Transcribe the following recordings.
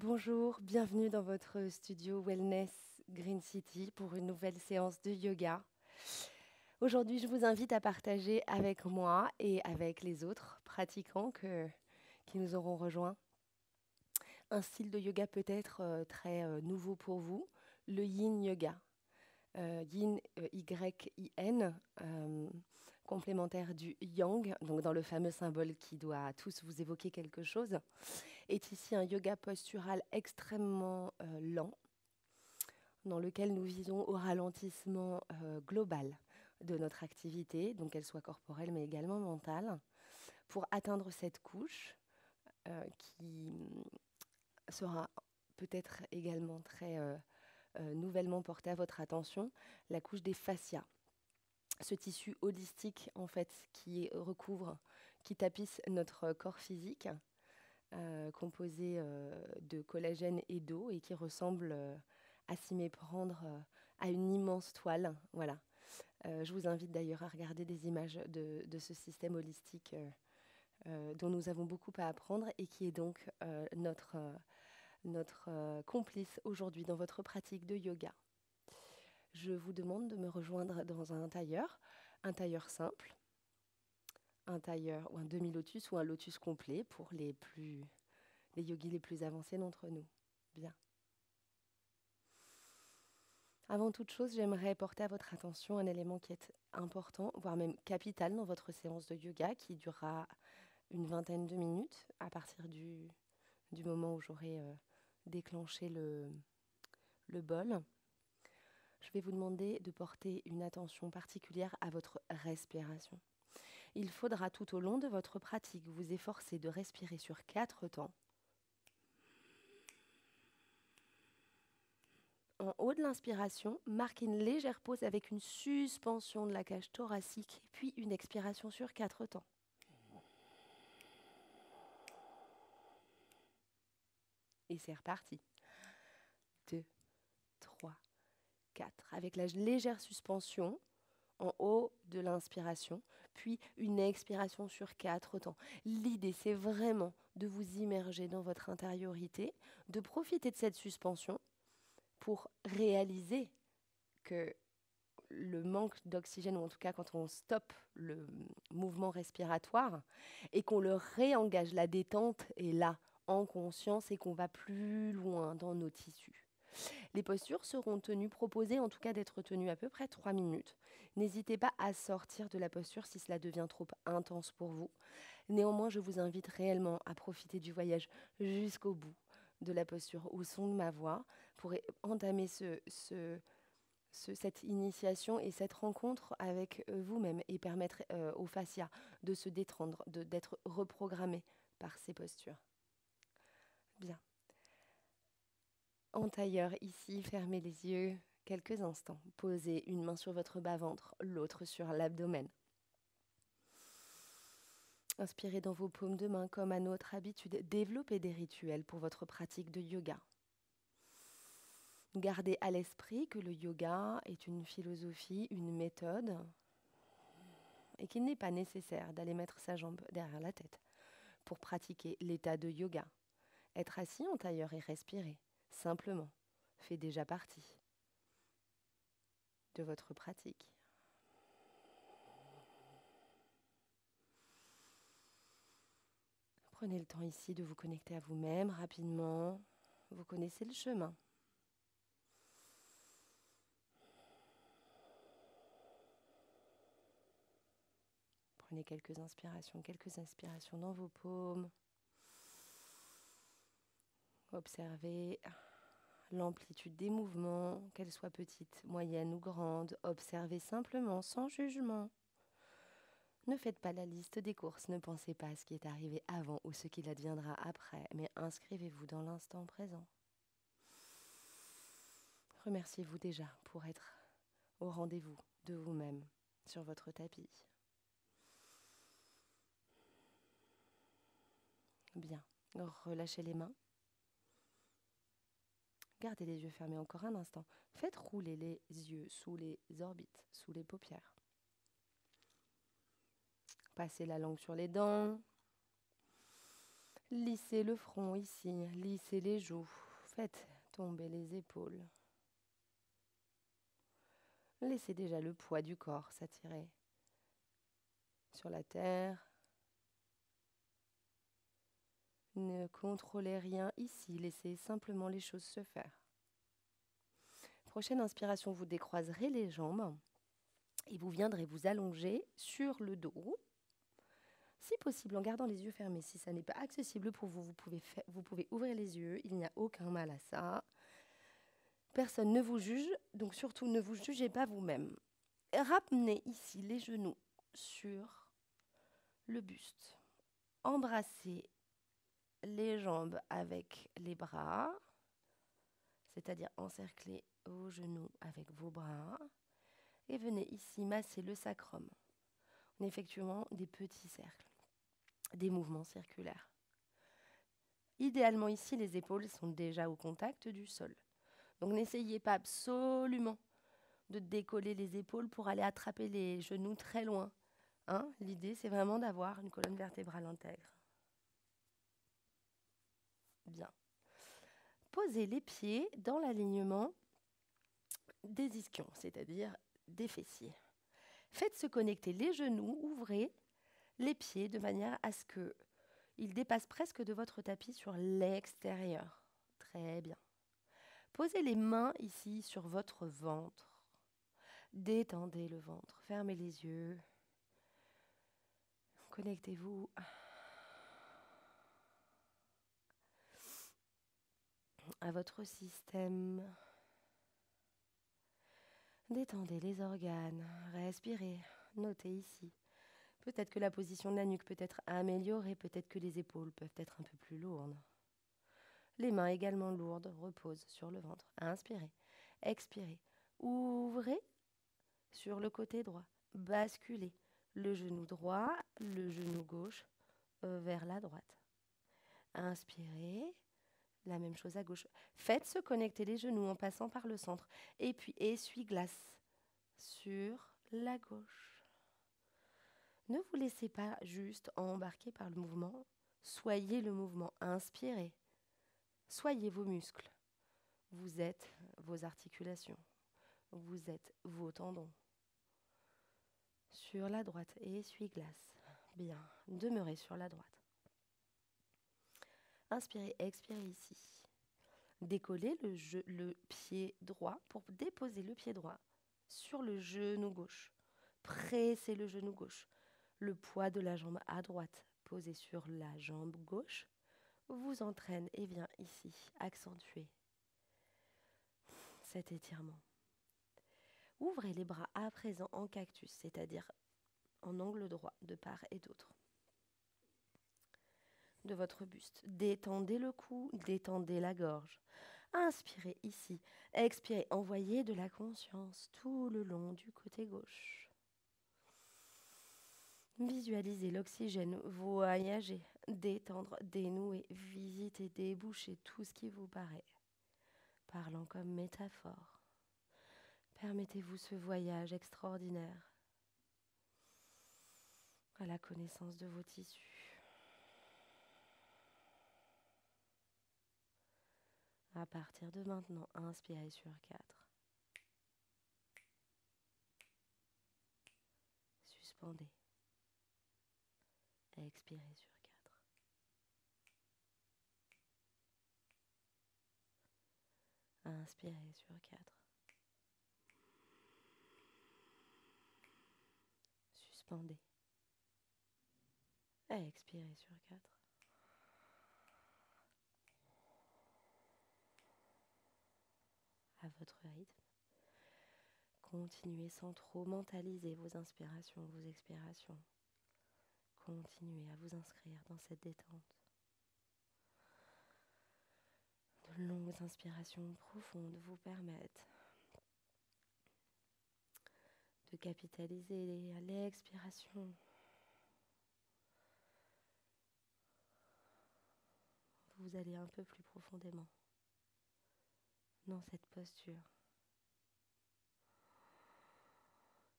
Bonjour, bienvenue dans votre studio Wellness Green City pour une nouvelle séance de yoga. Aujourd'hui, je vous invite à partager avec moi et avec les autres pratiquants qui nous auront rejoints un style de yoga peut-être très nouveau pour vous, le Yin Yoga. Yin, Y-I-N, complémentaire du Yang, donc dans le fameux symbole qui doit tous vous évoquer quelque chose, est ici un yoga postural extrêmement lent, dans lequel nous visons au ralentissement global de notre activité, donc qu'elle soit corporelle mais également mentale, pour atteindre cette couche qui sera peut-être également très nouvellement portée à votre attention, la couche des fascias. Ce tissu holistique en fait qui recouvre, qui tapisse notre corps physique, composé de collagène et d'eau et qui ressemble à s'y méprendre à une immense toile. Voilà. Je vous invite d'ailleurs à regarder des images de ce système holistique dont nous avons beaucoup à apprendre et qui est donc notre complice aujourd'hui dans votre pratique de yoga. Je vous demande de me rejoindre dans un tailleur simple, un tailleur ou un demi-lotus ou un lotus complet pour les yogis les plus avancés d'entre nous. Bien. Avant toute chose, j'aimerais porter à votre attention un élément qui est important, voire même capital dans votre séance de yoga qui durera une vingtaine de minutes à partir du moment où j'aurai déclenché le bol. Je vais vous demander de porter une attention particulière à votre respiration. Il faudra tout au long de votre pratique vous efforcer de respirer sur 4 temps. En haut de l'inspiration, marquez une légère pause avec une suspension de la cage thoracique, puis une expiration sur 4 temps. Et c'est reparti. 2, 3, 4. Avec la légère suspension en haut de l'inspiration, puis une expiration sur 4 temps. L'idée, c'est vraiment de vous immerger dans votre intériorité, de profiter de cette suspension pour réaliser que le manque d'oxygène, ou en tout cas quand on stoppe le mouvement respiratoire et qu'on le réengage, la détente est là en conscience et qu'on va plus loin dans nos tissus. Les postures seront proposées en tout cas d'être tenues à peu près 3 minutes. N'hésitez pas à sortir de la posture si cela devient trop intense pour vous. Néanmoins, je vous invite réellement à profiter du voyage jusqu'au bout de la posture au son de ma voix pour entamer cette initiation et cette rencontre avec vous-même et permettre aux fascias de se détendre, d'être reprogrammés par ces postures. Bien. En tailleur, ici, fermez les yeux quelques instants. Posez une main sur votre bas-ventre, l'autre sur l'abdomen. Inspirez dans vos paumes de main comme à notre habitude. Développez des rituels pour votre pratique de yoga. Gardez à l'esprit que le yoga est une philosophie, une méthode, et qu'il n'est pas nécessaire d'aller mettre sa jambe derrière la tête pour pratiquer l'état de yoga. Être assis en tailleur et respirer, simplement, fait déjà partie de votre pratique. Prenez le temps ici de vous connecter à vous-même rapidement. Vous connaissez le chemin. Prenez quelques inspirations dans vos paumes. Observez l'amplitude des mouvements, qu'elles soient petites, moyennes ou grandes. Observez simplement, sans jugement. Ne faites pas la liste des courses, ne pensez pas à ce qui est arrivé avant ou ce qu'il adviendra après, mais inscrivez-vous dans l'instant présent. Remerciez-vous déjà pour être au rendez-vous de vous-même sur votre tapis. Bien, relâchez les mains. Gardez les yeux fermés encore un instant. Faites rouler les yeux sous les orbites, sous les paupières. Passez la langue sur les dents. Lissez le front ici, lissez les joues, faites tomber les épaules. Laissez déjà le poids du corps s'attirer sur la terre. Ne contrôlez rien ici, laissez simplement les choses se faire. Prochaine inspiration, vous décroiserez les jambes et vous viendrez vous allonger sur le dos. Si possible, en gardant les yeux fermés. Si ça n'est pas accessible pour vous, vous pouvez ouvrir les yeux. Il n'y a aucun mal à ça. Personne ne vous juge, donc surtout ne vous jugez pas vous-même. Ramenez ici les genoux sur le buste. Embrassez les jambes avec les bras, c'est-à-dire encerclez vos genoux avec vos bras. Et venez ici masser le sacrum en effectuant des petits cercles, des mouvements circulaires. Idéalement ici, les épaules sont déjà au contact du sol. Donc n'essayez pas absolument de décoller les épaules pour aller attraper les genoux très loin. Hein, l'idée, c'est vraiment d'avoir une colonne vertébrale intègre. Bien. Posez les pieds dans l'alignement des ischions, c'est-à-dire des fessiers. Faites se connecter les genoux, ouvrez les pieds de manière à ce qu'ils dépassent presque de votre tapis sur l'extérieur. Très bien. Posez les mains ici sur votre ventre. Détendez le ventre, fermez les yeux. Connectez-vous à votre système. Détendez les organes, respirez, notez ici. Peut-être que la position de la nuque peut être améliorée, peut-être que les épaules peuvent être un peu plus lourdes. Les mains également lourdes reposent sur le ventre. Inspirez, expirez, ouvrez sur le côté droit, basculez le genou droit, le genou gauche vers la droite. Inspirez, la même chose à gauche. Faites se connecter les genoux en passant par le centre. Et puis essuie-glace sur la gauche. Ne vous laissez pas juste embarquer par le mouvement. Soyez le mouvement. Inspirez. Soyez vos muscles. Vous êtes vos articulations. Vous êtes vos tendons. Sur la droite, essuie-glace. Bien, demeurez sur la droite. Inspirez, expirez ici. Décollez le pied droit pour déposer le pied droit sur le genou gauche. Pressez le genou gauche. Le poids de la jambe à droite posé sur la jambe gauche vous entraîne et vient ici accentuer cet étirement. Ouvrez les bras à présent en cactus, c'est-à-dire en angle droit de part et d'autre de votre buste. Détendez le cou, détendez la gorge. Inspirez ici, expirez, envoyez de la conscience tout le long du côté gauche. Visualisez l'oxygène voyager, détendre, dénouer, visiter, déboucher tout ce qui vous paraît. Parlant comme métaphore, permettez-vous ce voyage extraordinaire à la connaissance de vos tissus. À partir de maintenant, inspirez sur 4. Suspendez. Expirez sur 4. Inspirez sur 4. Suspendez. Expirez sur 4. À votre rythme. Continuez sans trop mentaliser vos inspirations, vos expirations. Continuez à vous inscrire dans cette détente. De longues inspirations profondes vous permettent de capitaliser l'expiration. Vous allez un peu plus profondément dans cette posture.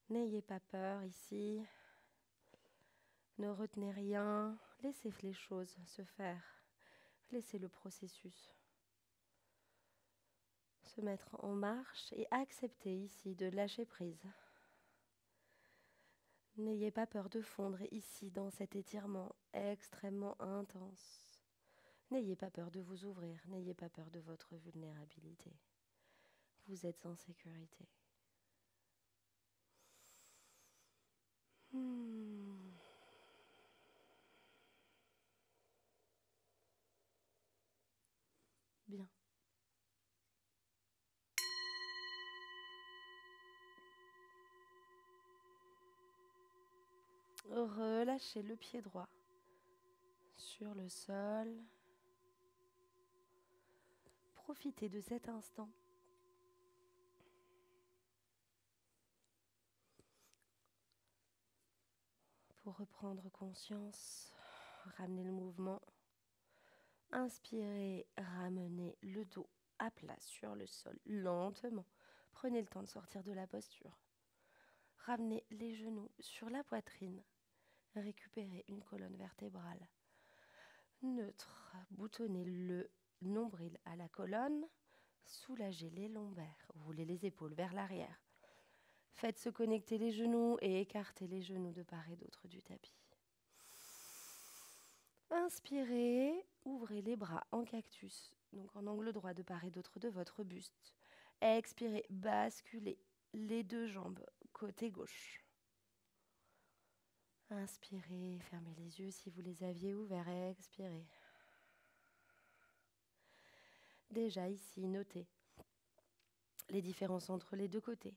N'ayez pas peur ici. Ne retenez rien. Laissez les choses se faire. Laissez le processus se mettre en marche et acceptez ici de lâcher prise. N'ayez pas peur de fondre ici dans cet étirement extrêmement intense. N'ayez pas peur de vous ouvrir, n'ayez pas peur de votre vulnérabilité. Vous êtes en sécurité. Bien. Relâchez le pied droit sur le sol. Profitez de cet instant pour reprendre conscience, ramener le mouvement. Inspirez, ramenez le dos à plat sur le sol, lentement. Prenez le temps de sortir de la posture. Ramenez les genoux sur la poitrine. Récupérez une colonne vertébrale neutre. Boutonnez le nombril à la colonne. Soulagez les lombaires. Roulez les épaules vers l'arrière. Faites se connecter les genoux et écartez les genoux de part et d'autre du tapis. Inspirez, ouvrez les bras en cactus, donc en angle droit de part et d'autre de votre buste. Expirez, basculez les deux jambes côté gauche. Inspirez, fermez les yeux si vous les aviez ouverts. Expirez. Déjà ici, notez les différences entre les deux côtés.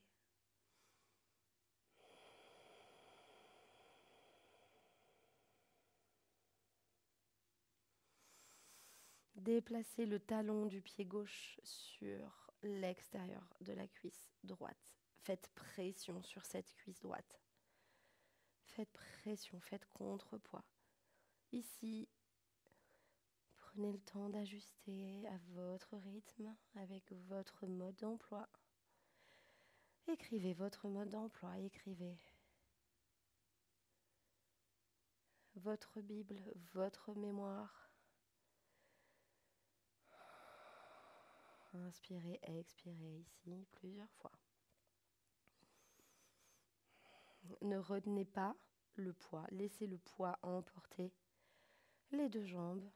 Déplacez le talon du pied gauche sur l'extérieur de la cuisse droite. Faites pression sur cette cuisse droite. Faites pression, faites contrepoids. Ici, prenez le temps d'ajuster à votre rythme, avec votre mode d'emploi. Écrivez votre mode d'emploi, écrivez votre Bible, votre mémoire. Inspirez, expirez ici plusieurs fois. Ne retenez pas le poids, laissez le poids emporter les deux jambes.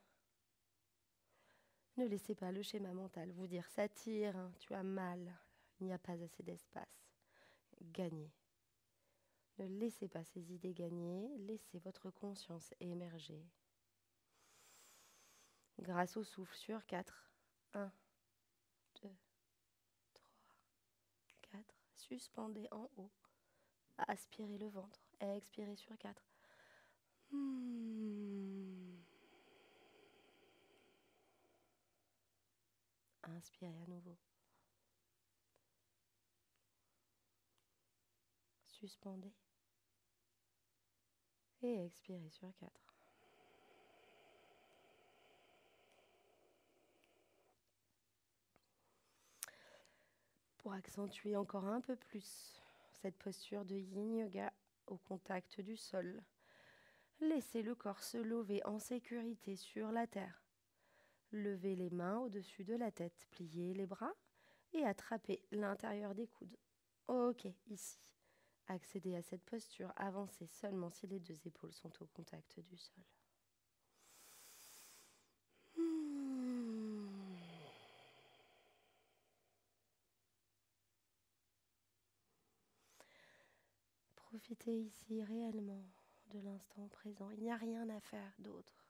Ne laissez pas le schéma mental vous dire ça tire, tu as mal, il n'y a pas assez d'espace. Gagnez. Ne laissez pas ces idées gagner, laissez votre conscience émerger. Grâce au souffle sur 4. 1, 2, 3, 4. Suspendez en haut. Aspirez le ventre. Expirez sur 4. Inspirez à nouveau. Suspendez. Et expirez sur 4. Pour accentuer encore un peu plus cette posture de Yin Yoga au contact du sol, laissez le corps se lever en sécurité sur la terre. Levez les mains au-dessus de la tête, pliez les bras et attrapez l'intérieur des coudes. Ok, ici. Accédez à cette posture, avancez seulement si les deux épaules sont au contact du sol. Profitez ici réellement de l'instant présent. Il n'y a rien à faire d'autre.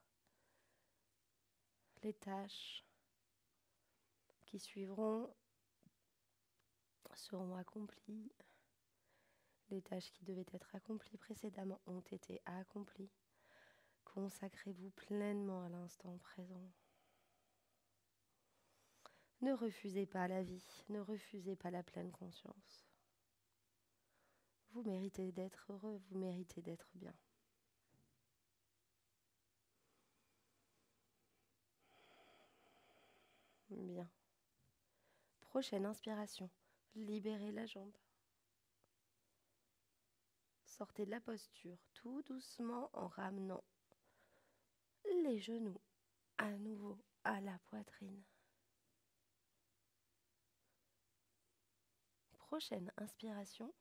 Les tâches qui suivront seront accomplies. Les tâches qui devaient être accomplies précédemment ont été accomplies. Consacrez-vous pleinement à l'instant présent. Ne refusez pas la vie, ne refusez pas la pleine conscience. Vous méritez d'être heureux, vous méritez d'être bien. Bien. Prochaine inspiration, libérez la jambe. Sortez de la posture tout doucement en ramenant les genoux à nouveau à la poitrine. Prochaine inspiration,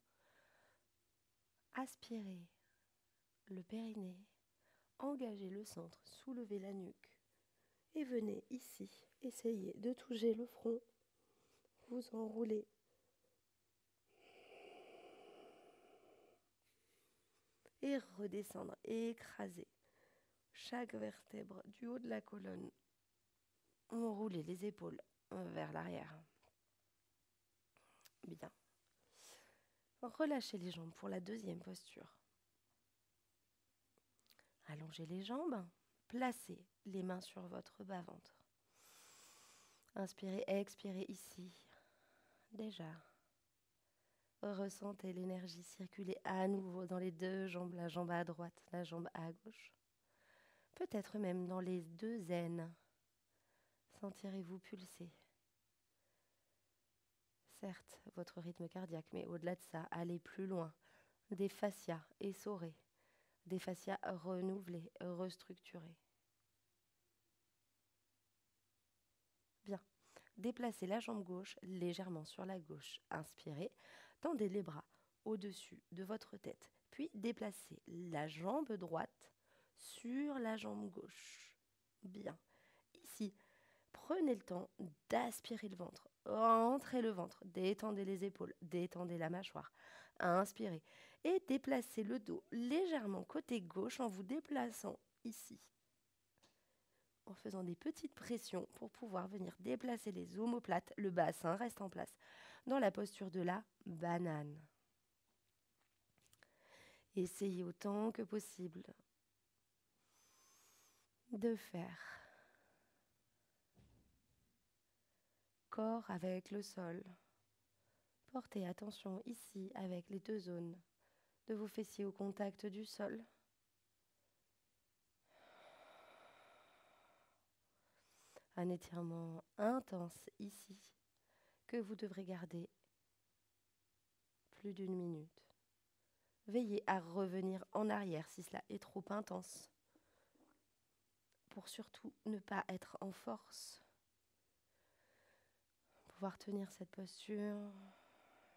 aspirez le périnée, engagez le centre, soulevez la nuque et venez ici, essayez de toucher le front, vous enroulez. Et redescendre, écraser chaque vertèbre du haut de la colonne. Enroulez les épaules vers l'arrière. Bien. Relâchez les jambes pour la deuxième posture. Allongez les jambes, placez les mains sur votre bas-ventre. Inspirez, expirez ici. Déjà. Ressentez l'énergie circuler à nouveau dans les deux jambes, la jambe à droite, la jambe à gauche. Peut-être même dans les deux aines. Sentirez-vous pulser. Certes, votre rythme cardiaque, mais au-delà de ça, allez plus loin. Des fascias essorés, des fascias renouvelés, restructurés. Bien. Déplacez la jambe gauche légèrement sur la gauche. Inspirez. Tendez les bras au-dessus de votre tête. Puis déplacez la jambe droite sur la jambe gauche. Bien. Ici, prenez le temps d'aspirer le ventre. Entrez le ventre. Détendez les épaules. Détendez la mâchoire. Inspirez. Et déplacez le dos légèrement côté gauche en vous déplaçant ici. En faisant des petites pressions pour pouvoir venir déplacer les omoplates. Le bassin reste en place dans la posture de la banane. Essayez autant que possible de faire corps avec le sol. Portez attention ici avec les deux zones de vos fessiers au contact du sol. Un étirement intense ici que vous devrez garder plus d'une minute. Veillez à revenir en arrière si cela est trop intense, pour surtout ne pas être en force. Pouvoir tenir cette posture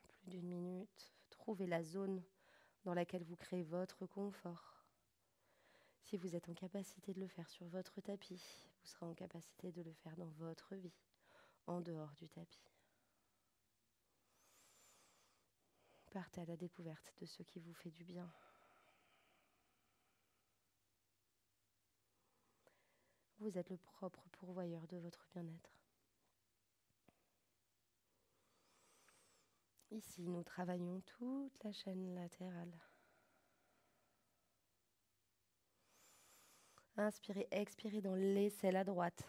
plus d'une minute, trouvez la zone dans laquelle vous créez votre confort. Si vous êtes en capacité de le faire sur votre tapis, vous serez en capacité de le faire dans votre vie, en dehors du tapis. Partez à la découverte de ce qui vous fait du bien. Vous êtes le propre pourvoyeur de votre bien-être. Ici, nous travaillons toute la chaîne latérale. Inspirez, expirez dans l'aisselle à droite.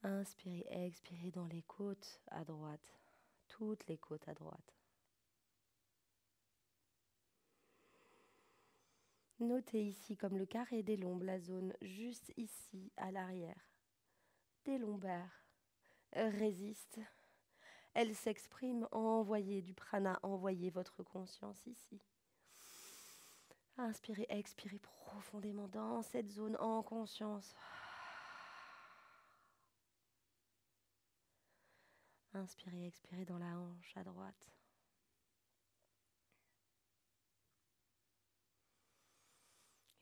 Inspirez, expirez dans les côtes à droite. Toutes les côtes à droite. Notez ici comme le carré des lombes, la zone juste ici à l'arrière. Des lombaires résiste. Elle s'exprime, envoyez du prana, envoyez votre conscience ici. Inspirez, expirez profondément dans cette zone en conscience. Inspirez, expirez dans la hanche à droite.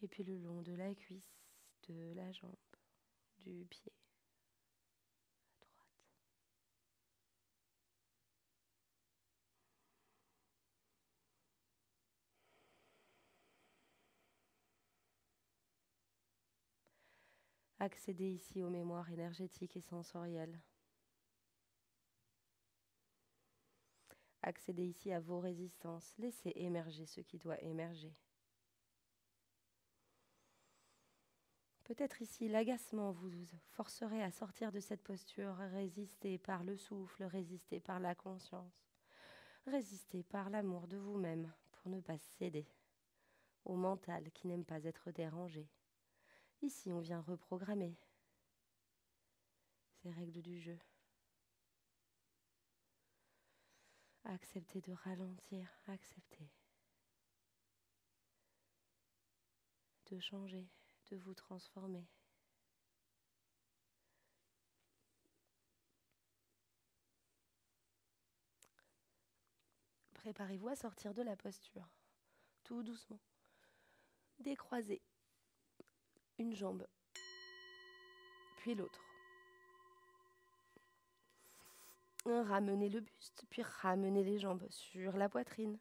Et puis le long de la cuisse, de la jambe, du pied à droite. Accédez ici aux mémoires énergétiques et sensorielles. Accédez ici à vos résistances. Laissez émerger ce qui doit émerger. Peut-être ici, l'agacement vous forcerait à sortir de cette posture. Résistez par le souffle, résistez par la conscience. Résistez par l'amour de vous-même pour ne pas céder au mental qui n'aime pas être dérangé. Ici, on vient reprogrammer ces règles du jeu. Acceptez de ralentir, acceptez. de changer, de vous transformer. Préparez-vous à sortir de la posture, tout doucement. Décroisez une jambe, puis l'autre. Ramenez le buste, puis ramenez les jambes sur la poitrine.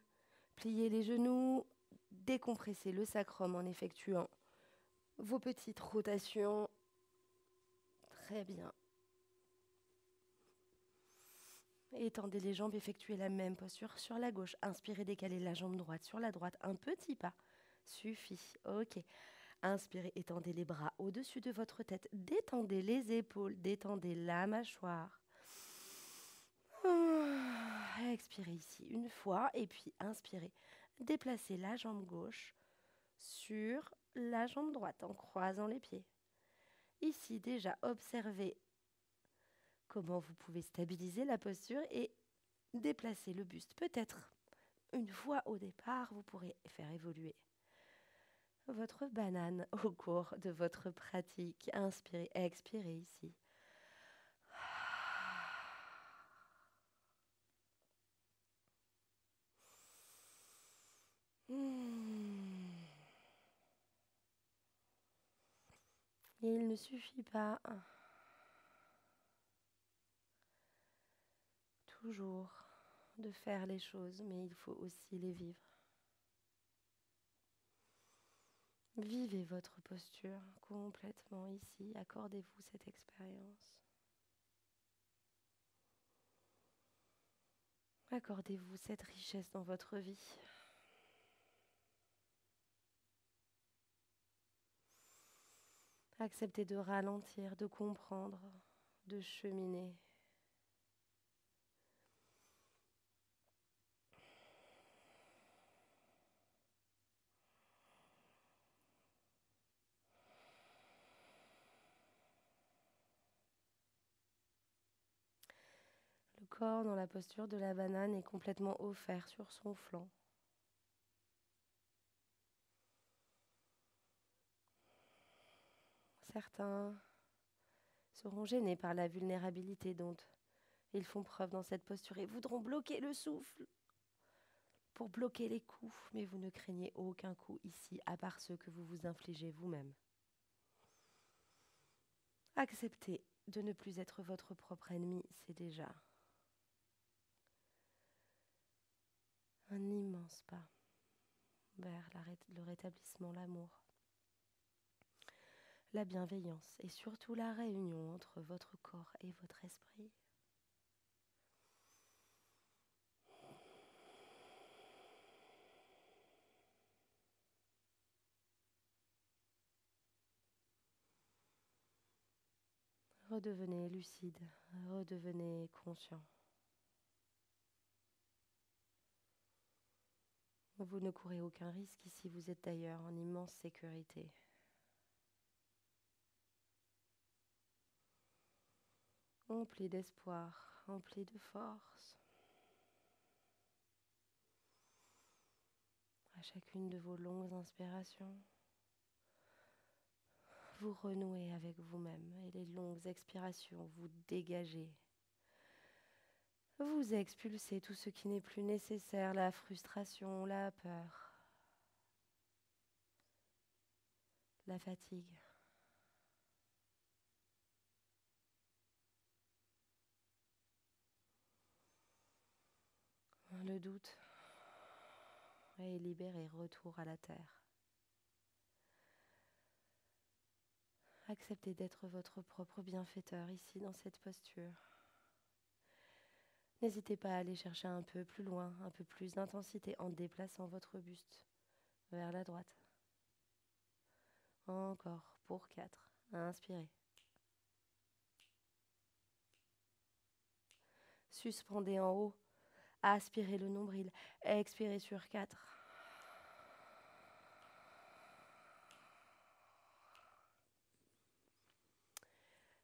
Pliez les genoux, décompressez le sacrum en effectuant vos petites rotations. Très bien. Étendez les jambes, effectuez la même posture sur la gauche. Inspirez, décalez la jambe droite sur la droite. Un petit pas suffit. Ok. Inspirez, étendez les bras au-dessus de votre tête. Détendez les épaules, détendez la mâchoire. Expirez ici une fois et puis inspirez. Déplacez la jambe gauche sur la jambe droite en croisant les pieds. Ici déjà, observez comment vous pouvez stabiliser la posture et déplacer le buste. Peut-être une fois au départ, vous pourrez faire évoluer votre banane au cours de votre pratique. Inspirez, expirez ici. Il ne suffit pas toujours de faire les choses, mais il faut aussi les vivre. Vivez votre posture complètement ici. Accordez-vous cette expérience. Accordez-vous cette richesse dans votre vie. Acceptez de ralentir, de comprendre, de cheminer. Le corps dans la posture de la banane est complètement offert sur son flanc. Certains seront gênés par la vulnérabilité dont ils font preuve dans cette posture et voudront bloquer le souffle pour bloquer les coups, mais vous ne craignez aucun coup ici, à part ceux que vous vous infligez vous-même. Acceptez de ne plus être votre propre ennemi, c'est déjà un immense pas vers le rétablissement, l'amour, la bienveillance et surtout la réunion entre votre corps et votre esprit. Redevenez lucide, redevenez conscient. Vous ne courez aucun risque ici, vous êtes d'ailleurs en immense sécurité. Empli d'espoir, empli de force. À chacune de vos longues inspirations, vous renouez avec vous-même et les longues expirations, vous dégagez. Vous expulsez tout ce qui n'est plus nécessaire, la frustration, la peur, la fatigue. Le doute est libéré, retour à la terre. Acceptez d'être votre propre bienfaiteur ici dans cette posture. N'hésitez pas à aller chercher un peu plus loin, un peu plus d'intensité en déplaçant votre buste vers la droite. Encore pour 4. Inspirez. Suspendez en haut. Aspirez le nombril. Expirez sur 4.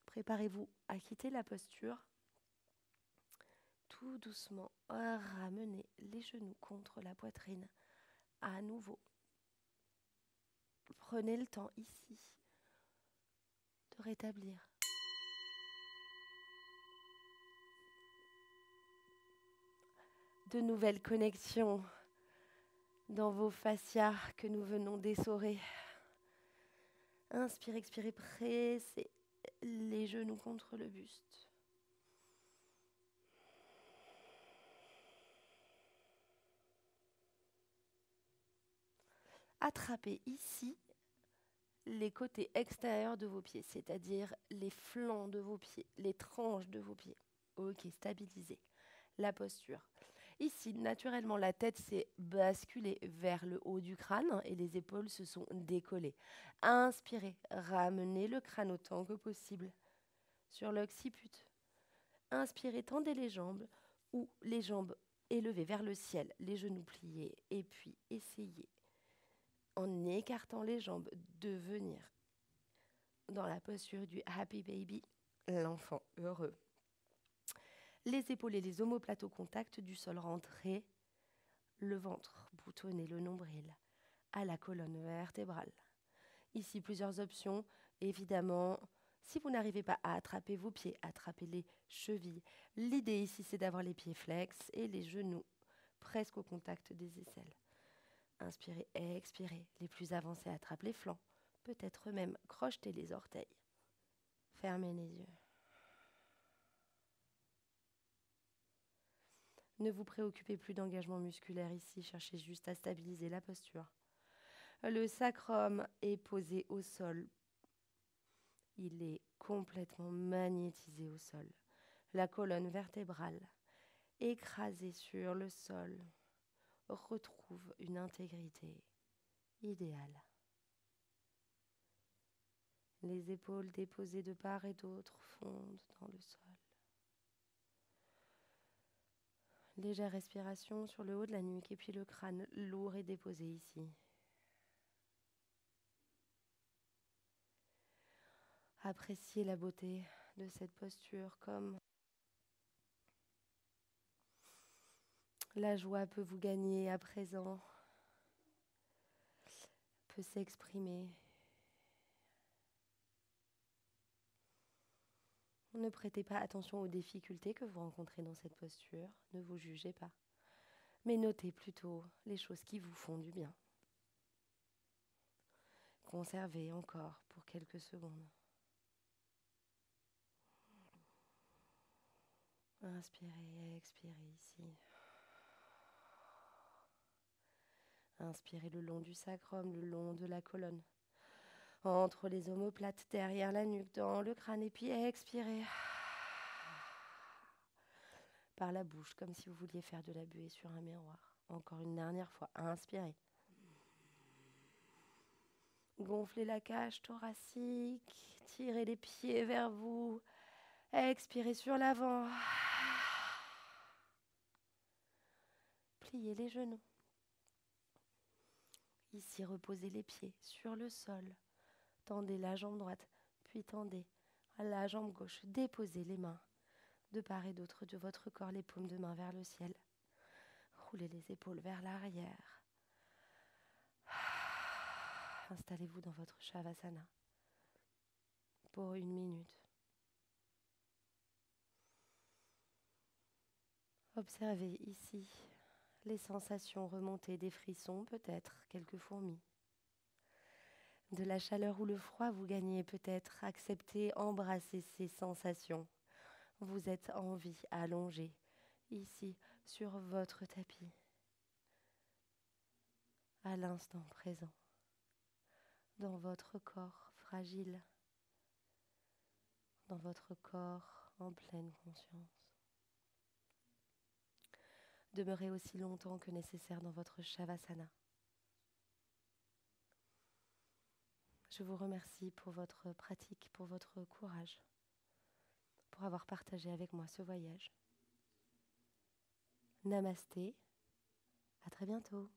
Préparez-vous à quitter la posture. Tout doucement, ramenez les genoux contre la poitrine. À nouveau, Prenez le temps ici de rétablir. De nouvelles connexions dans vos fascias que nous venons d'essorer. Inspirez, expirez, pressez les genoux contre le buste. Attrapez ici les côtés extérieurs de vos pieds, c'est-à-dire les flancs de vos pieds, les tranches de vos pieds. Ok, stabilisez la posture. Ici, naturellement, la tête s'est basculée vers le haut du crâne et les épaules se sont décollées. Inspirez, ramenez le crâne autant que possible sur l'occiput. Inspirez, tendez les jambes ou les jambes élevées vers le ciel, les genoux pliés et puis essayez, en écartant les jambes, de venir dans la posture du Happy Baby, l'enfant heureux. Les épaules et les omoplates au contact du sol, rentrez le ventre, boutonnez le nombril à la colonne vertébrale. Ici, plusieurs options. Évidemment, si vous n'arrivez pas à attraper vos pieds, attrapez les chevilles. L'idée ici, c'est d'avoir les pieds flex et les genoux presque au contact des aisselles. Inspirez, expirez. Les plus avancés attrapent les flancs. Peut-être même crocheter les orteils. Fermez les yeux. Ne vous préoccupez plus d'engagement musculaire ici, cherchez juste à stabiliser la posture. Le sacrum est posé au sol. Il est complètement magnétisé au sol. La colonne vertébrale, écrasée sur le sol, retrouve une intégrité idéale. Les épaules déposées de part et d'autre fondent dans le sol. Légère respiration sur le haut de la nuque et puis le crâne lourd et déposé ici. Appréciez la beauté de cette posture comme la joie peut vous gagner à présent, peut s'exprimer. Ne prêtez pas attention aux difficultés que vous rencontrez dans cette posture, ne vous jugez pas, mais notez plutôt les choses qui vous font du bien. Conservez encore pour quelques secondes. Inspirez, expirez ici. Inspirez le long du sacrum, le long de la colonne, entre les omoplates, derrière la nuque, dans le crâne, et puis expirez par la bouche, comme si vous vouliez faire de la buée sur un miroir. Encore une dernière fois, inspirez. Gonflez la cage thoracique, tirez les pieds vers vous, expirez sur l'avant. Pliez les genoux. Ici, reposez les pieds sur le sol. Tendez la jambe droite, puis tendez la jambe gauche. Déposez les mains de part et d'autre de votre corps, les paumes de main vers le ciel. Roulez les épaules vers l'arrière. Installez-vous dans votre Shavasana pour 1 minute. Observez ici les sensations remontées, des frissons peut-être, quelques fourmis. De la chaleur ou le froid, vous gagnez peut-être. Acceptez, embrassez ces sensations. Vous êtes en vie, allongé, ici, sur votre tapis, à l'instant présent, dans votre corps fragile, dans votre corps en pleine conscience. Demeurez aussi longtemps que nécessaire dans votre Shavasana. Je vous remercie pour votre pratique, pour votre courage, pour avoir partagé avec moi ce voyage. Namasté, à très bientôt.